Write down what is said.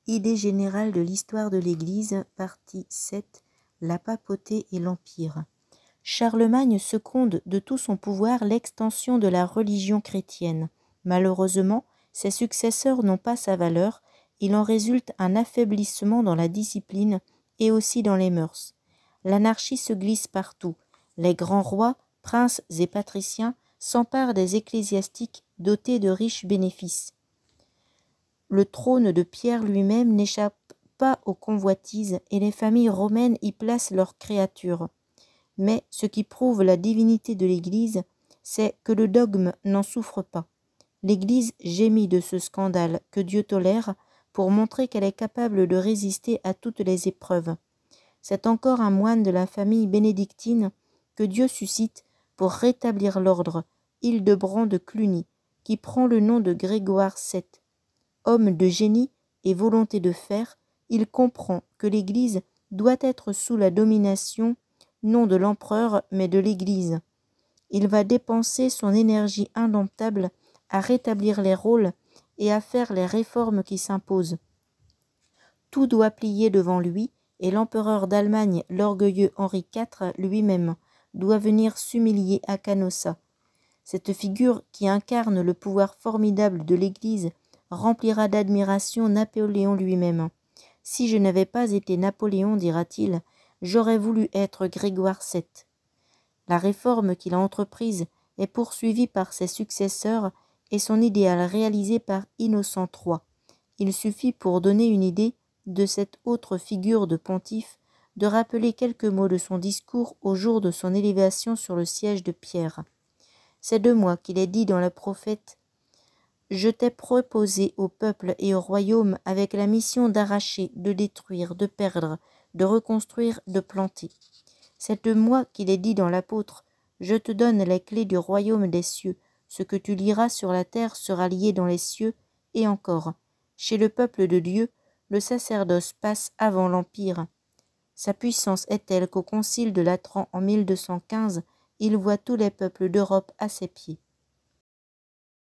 Idée générale de l'histoire de l'Église, partie 7, la papauté et l'Empire. Charlemagne seconde de tout son pouvoir l'extension de la religion chrétienne. Malheureusement, ses successeurs n'ont pas sa valeur, il en résulte un affaiblissement dans la discipline et aussi dans les mœurs. L'anarchie se glisse partout. Les grands rois, princes et patriciens s'emparent des ecclésiastiques dotés de riches bénéfices. Le trône de Pierre lui-même n'échappe pas aux convoitises et les familles romaines y placent leurs créatures. Mais ce qui prouve la divinité de l'Église, c'est que le dogme n'en souffre pas. L'Église gémit de ce scandale que Dieu tolère pour montrer qu'elle est capable de résister à toutes les épreuves. C'est encore un moine de la famille bénédictine que Dieu suscite pour rétablir l'ordre, Hildebrand de Cluny, qui prend le nom de Grégoire VII. Homme de génie et volonté de fer, il comprend que l'Église doit être sous la domination non de l'empereur mais de l'Église. Il va dépenser son énergie indomptable à rétablir les rôles et à faire les réformes qui s'imposent. Tout doit plier devant lui et l'empereur d'Allemagne, l'orgueilleux Henri IV lui-même, doit venir s'humilier à Canossa. Cette figure qui incarne le pouvoir formidable de l'Église remplira d'admiration Napoléon lui-même. Si je n'avais pas été Napoléon, dira-t-il, j'aurais voulu être Grégoire VII. La réforme qu'il a entreprise est poursuivie par ses successeurs et son idéal réalisé par Innocent III. Il suffit pour donner une idée de cette autre figure de pontife de rappeler quelques mots de son discours au jour de son élévation sur le siège de Pierre. C'est de moi qu'il est dit dans le prophète « Je t'ai proposé au peuple et au royaume avec la mission d'arracher, de détruire, de perdre, de reconstruire, de planter. » C'est de moi qu'il est dit dans l'apôtre « Je te donne les clés du royaume des cieux. Ce que tu liras sur la terre sera lié dans les cieux. » Et encore, chez le peuple de Dieu, le sacerdoce passe avant l'Empire. Sa puissance est telle qu'au concile de Latran en 1215, il voit tous les peuples d'Europe à ses pieds.